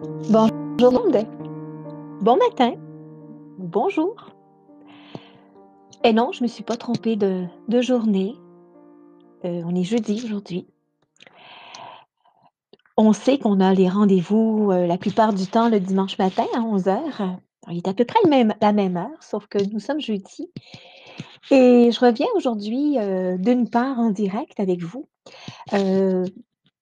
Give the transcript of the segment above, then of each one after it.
Bonjour tout le monde, bon matin, bonjour. Et non, je me suis pas trompée de journée, on est jeudi aujourd'hui. On sait qu'on a les rendez-vous, la plupart du temps le dimanche matin à 11:00. Il est à peu près la même heure, sauf que nous sommes jeudi et je reviens aujourd'hui, d'une part en direct avec vous, heu,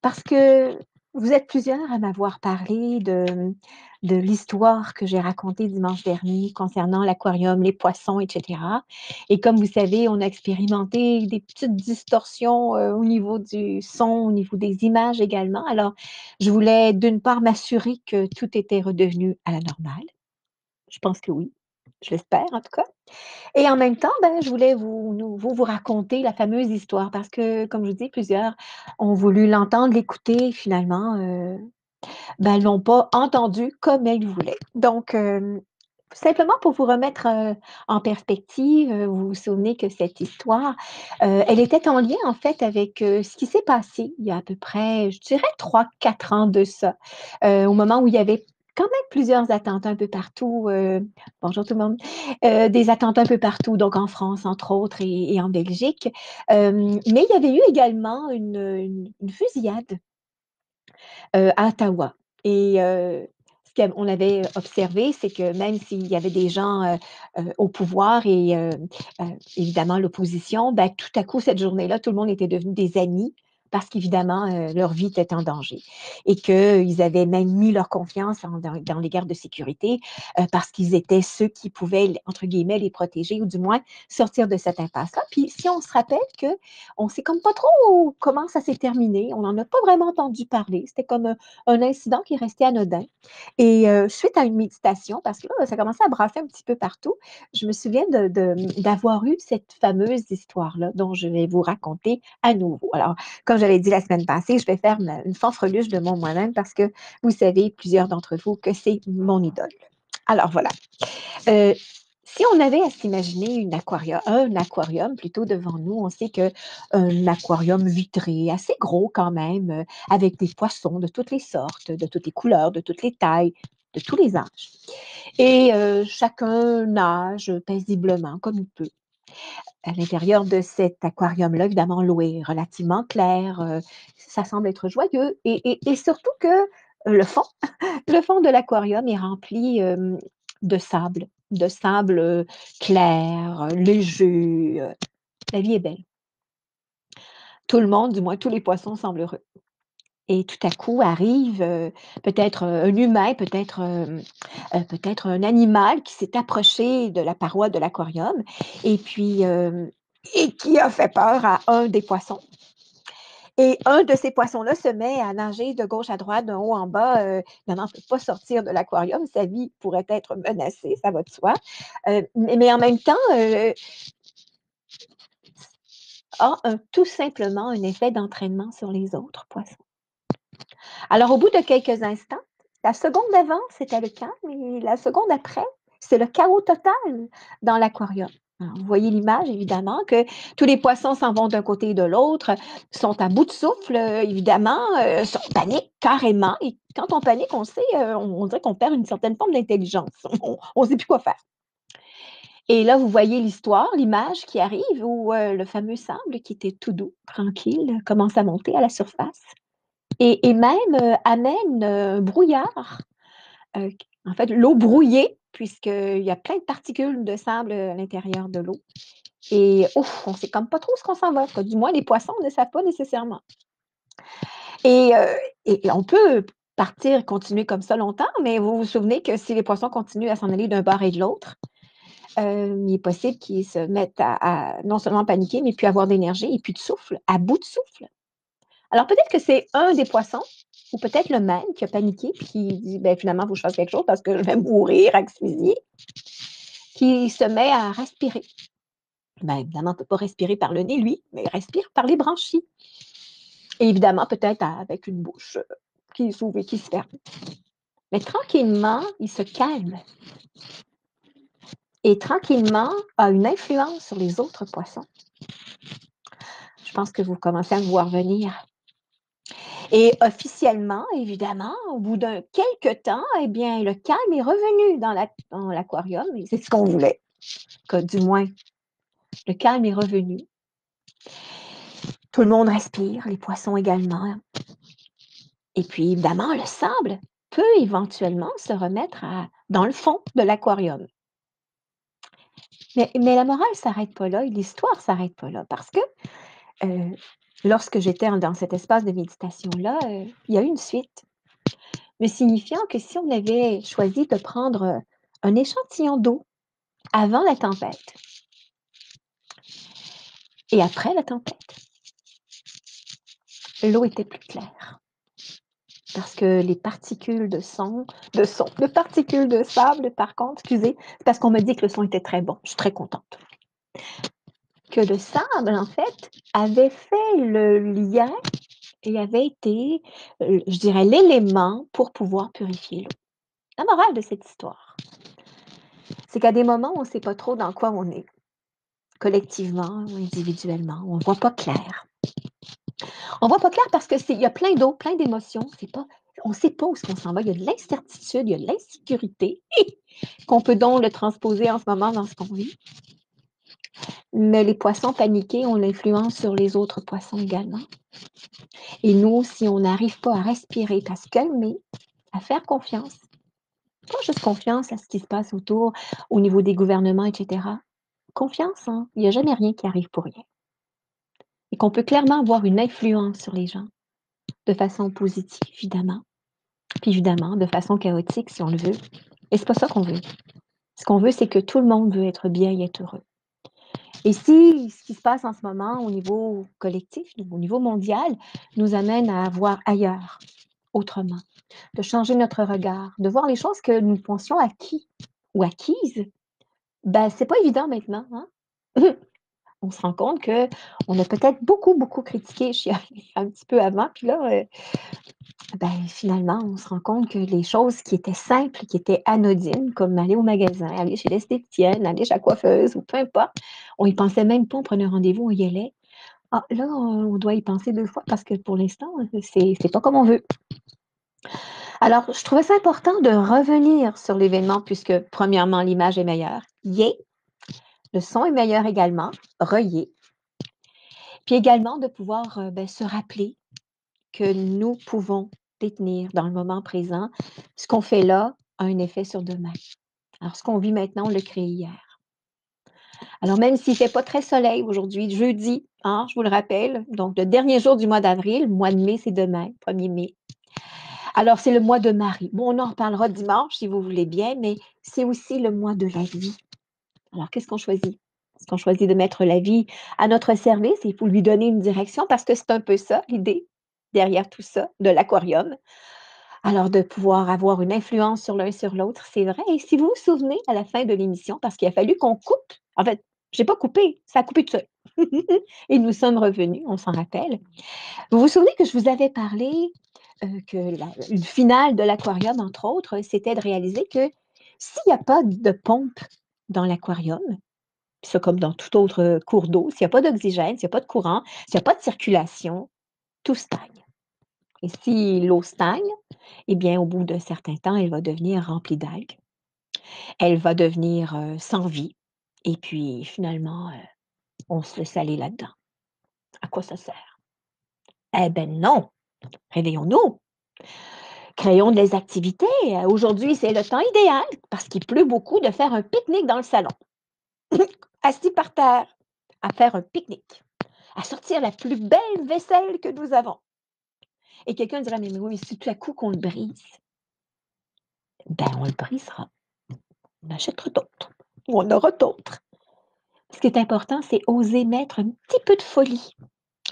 parce que vous êtes plusieurs à m'avoir parlé de l'histoire que j'ai racontée dimanche dernier concernant l'aquarium, les poissons et cetera et comme vous savez, on a expérimenté des petites distorsions, au niveau du son, au niveau des images également. Alors, je voulais d'une part m'assurer que tout était redevenu à la normale. Je pense que oui, je l'espère en tout cas et en même temps, ben, je voulais vous raconter la fameuse histoire parce que, comme je vous dis, plusieurs ont voulu l'entendre, l'écouter, finalement, ben, elles l'ont pas entendu comme elles voulaient. Donc, simplement pour vous remettre, en perspective, vous vous souvenez que cette histoire, elle était en lien, en fait, avec, ce qui s'est passé il y a à peu près, je dirais 3-4 ans de ça, au moment où il y avait quand même plusieurs attentats un peu partout, bonjour tout le monde, des attentats un peu partout, donc en France, entre autres et en Belgique, mais il y avait eu également une fusillade à Ottawa et ce qu'on avait observé, c'est que même s'il y avait des gens, au pouvoir et évidemment l'opposition, ben, tout à coup, cette journée-là, tout le monde était devenu des amis parce qu'évidemment, leur vie était en danger et qu'ils avaient même mis leur confiance dans les gardes de sécurité, parce qu'ils étaient ceux qui pouvaient, entre guillemets, «les protéger» ou du moins sortir de cette impasse-là. Puis si on se rappelle qu'on sait comme pas trop comment ça s'est terminé, on n'en a pas vraiment entendu parler. C'était comme un incident qui est resté anodin. Et suite à une méditation, parce que là, ça commençait à brasser un petit peu partout, je me souviens d'avoir eu cette fameuse histoire-là dont je vais vous raconter à nouveau. Alors, comme j'avais dit la semaine passée, je vais faire une fanfreluche de moi-même parce que vous savez, plusieurs d'entre vous, que c'est mon idole. Alors voilà. Euh, si on avait à s'imaginer un aquarium plutôt devant nous, on sait que un aquarium vitré, assez gros quand même, avec des poissons de toutes les sortes, de toutes les couleurs, de toutes les tailles, de tous les âges. Et chacun nage paisiblement comme il peut. À l'intérieur de cet aquarium-là, évidemment, l'eau est relativement claire, ça semble être joyeux et surtout que le fond, le fond de l'aquarium est rempli de sable clair, léger. La vie est belle. Tout le monde, du moins tous les poissons semblent heureux. Et tout à coup arrive peut-être un humain, peut-être un animal qui s'est approché de la paroi de l'aquarium et puis et qui a fait peur à un des poissons. Et un de ces poissons-là se met à nager de gauche à droite, de haut en bas. Évidemment, il ne peut pas sortir de l'aquarium. Sa vie pourrait être menacée, ça va de soi. Mais en même temps, tout simplement un effet d'entraînement sur les autres poissons. Alors, au bout de quelques instants, la seconde d'avant, c'était le calme et la seconde après, c'est le chaos total dans l'aquarium. Alors, vous voyez l'image, évidemment, que tous les poissons s'en vont d'un côté et de l'autre, sont à bout de souffle, évidemment, paniquent carrément. Et quand on panique, on sait, on dirait qu'on perd une certaine forme d'intelligence. On ne sait plus quoi faire. Et là, vous voyez l'histoire, l'image qui arrive où le fameux sable qui était tout doux, tranquille, commence à monter à la surface et même, amène, un brouillard, en fait, l'eau brouillée, puisqu'il y a plein de particules de sable, à l'intérieur de l'eau et ouf, on sait comme pas trop ce qu'on s'en va, quoi. Du moins les poissons ne savent pas nécessairement et on peut partir, continuer comme ça longtemps, mais vous vous souvenez que si les poissons continuent à s'en aller d'un bord et de l'autre, il est possible qu'ils se mettent à non seulement paniquer, mais puis avoir d'énergie et puis de souffle, à bout de souffle. Alors peut-être que c'est un des poissons ou peut-être le même qui a paniqué puis qui dit: «Ben, finalement, il faut que je fasse quelque chose parce que je vais mourir asphyxié», qui se met à respirer. Ben, évidemment, il ne peut pas respirer par le nez, lui, mais il respire par les branchies et évidemment, peut-être avec une bouche, qui s'ouvre et qui se ferme. Mais tranquillement, il se calme et tranquillement a une influence sur les autres poissons. Je pense que vous commencez à me voir venir Et officiellement, évidemment, au bout d'un quelque temps, eh bien, le calme est revenu dans l'aquarium et c'est ce qu'on voulait, que du moins, le calme est revenu. Tout le monde respire, les poissons également. Et puis, évidemment, le sable peut éventuellement se remettre dans le fond de l'aquarium. Mais la morale ne s'arrête pas là, et l'histoire ne s'arrête pas là, parce que lorsque j'étais dans cet espace de méditation-là, il y a eu une suite, me signifiant que si on avait choisi de prendre un échantillon d'eau avant la tempête et après la tempête, l'eau était plus claire. Parce que les particules de particules de sable, par contre, excusez, c'est parce qu'on me dit que le son était très bon. Je suis très contente. Que le sable, en fait, avait fait le lien et avait été, je dirais, l'élément pour pouvoir purifier l'eau. La morale de cette histoire, c'est qu'à des moments, on ne sait pas trop dans quoi on est, collectivement ou individuellement. On ne voit pas clair. On ne voit pas clair parce qu'il y a plein d'eau, plein d'émotions. On ne sait pas où on s'en va. Il y a de l'incertitude, il y a de l'insécurité, qu'on peut donc le transposer en ce moment dans ce qu'on vit. Mais les poissons paniqués ont l'influence sur les autres poissons également. Et nous, si on n'arrive pas à respirer, à se calmer, à faire confiance, pas juste confiance à ce qui se passe autour, au niveau des gouvernements, etc. Confiance, hein? Il n'y a jamais rien qui arrive pour rien. Et qu'on peut clairement avoir une influence sur les gens, de façon positive, évidemment, puis évidemment, de façon chaotique, si on le veut. Et c'est pas ça qu'on veut. Ce qu'on veut, c'est que tout le monde veut être bien et être heureux. Et si ce qui se passe en ce moment au niveau collectif, au niveau mondial, nous amène à voir ailleurs, autrement, de changer notre regard, de voir les choses que nous pensions acquis ou acquises, ben c'est pas évident maintenant, hein? On se rend compte qu'on a peut-être beaucoup, beaucoup critiqué un petit peu avant, puis là, ben, finalement, on se rend compte que les choses qui étaient simples, qui étaient anodines, comme aller au magasin, aller chez l'esthéticienne, aller chez la coiffeuse, ou peu importe, on y pensait même pas, on prenait un rendez-vous, on y allait. Ah, là, on doit y penser 2 fois parce que pour l'instant, c'est pas comme on veut. Alors, je trouvais ça important de revenir sur l'événement puisque, premièrement, l'image est meilleure. Yeah! Le son est meilleur également. Re-yeah! Puis également de pouvoir se rappeler que nous pouvons détenir dans le moment présent. Ce qu'on fait là a un effet sur demain. Alors, ce qu'on vit maintenant, on l'a créé hier. Alors, même s'il ne fait pas très soleil aujourd'hui, jeudi, hein, je vous le rappelle, donc le dernier jour du mois d'avril, le mois de mai, c'est demain, 1er mai. Alors, c'est le mois de Marie. Bon, on en reparlera dimanche si vous voulez bien, mais c'est aussi le mois de la vie. Alors, qu'est-ce qu'on choisit? Est-ce qu'on choisit de mettre la vie à notre service et il faut lui donner une direction parce que c'est un peu ça, l'idée derrière tout ça, de l'aquarium. Alors, de pouvoir avoir une influence sur l'un sur l'autre, c'est vrai. Et si vous vous souvenez à la fin de l'émission, parce qu'il a fallu qu'on coupe, en fait, je n'ai pas coupé, ça a coupé tout seul. Et nous sommes revenus, on s'en rappelle. Vous vous souvenez que je vous avais parlé que une finale de l'aquarium, entre autres, c'était de réaliser que s'il n'y a pas de pompe dans l'aquarium, ça comme dans tout autre cours d'eau, s'il n'y a pas d'oxygène, s'il n'y a pas de courant, s'il n'y a pas de circulation, tout stagne. Et si l'eau stagne, eh bien, au bout d'un certain temps, elle va devenir remplie d'algues. Elle va devenir sans vie. Et puis, finalement, on se laisse aller là-dedans. À quoi ça sert? Eh bien, non! Réveillons-nous! Créons des activités. Aujourd'hui, c'est le temps idéal, parce qu'il pleut beaucoup, de faire un pique-nique dans le salon. Assis par terre, à faire un pique-nique. À sortir la plus belle vaisselle que nous avons. Et quelqu'un dira, mais oui, si tout à coup qu'on le brise, ben on le brisera. On achètera d'autres. Ou on aura d'autres. Ce qui est important, c'est oser mettre un petit peu de folie,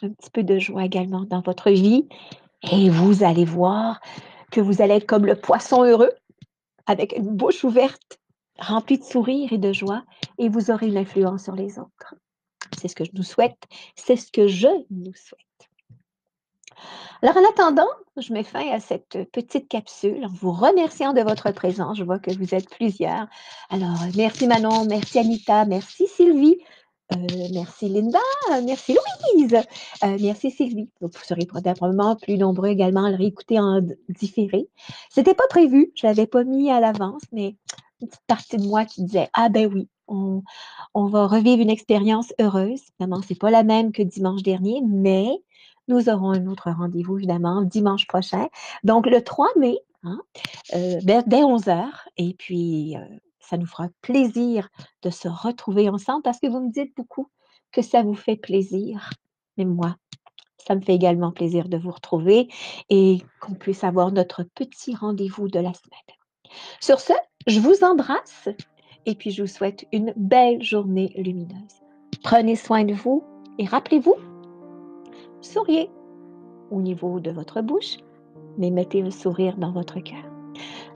un petit peu de joie également dans votre vie. Et vous allez voir que vous allez être comme le poisson heureux, avec une bouche ouverte, remplie de sourires et de joie, et vous aurez une influence sur les autres. C'est ce que je nous souhaite. C'est ce que je nous souhaite. Alors, en attendant, je mets fin à cette petite capsule en vous remerciant de votre présence. Je vois que vous êtes plusieurs. Alors, merci Manon, merci Anita, merci Sylvie. Merci Linda, merci Louise, merci Sylvie. Donc vous serez probablement plus nombreux également à le réécouter en différé. C'était pas prévu, je l'avais pas mis à l'avance, mais une petite partie de moi qui disait: «Ah ben oui, on va revivre une expérience heureuse». Évidemment, c'est pas la même que dimanche dernier, mais nous aurons un autre rendez-vous évidemment dimanche prochain. Donc le 3 mai, hein, dès 11 heures et puis, ça nous fera plaisir de se retrouver ensemble parce que vous me dites beaucoup que ça vous fait plaisir. Mais moi, ça me fait également plaisir de vous retrouver et qu'on puisse avoir notre petit rendez-vous de la semaine. Sur ce, je vous embrasse et puis je vous souhaite une belle journée lumineuse. Prenez soin de vous et rappelez-vous, souriez au niveau de votre bouche, mais mettez un sourire dans votre cœur.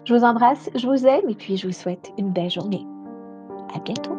Je vous embrasse, je vous aime et puis je vous souhaite une belle journée. À bientôt.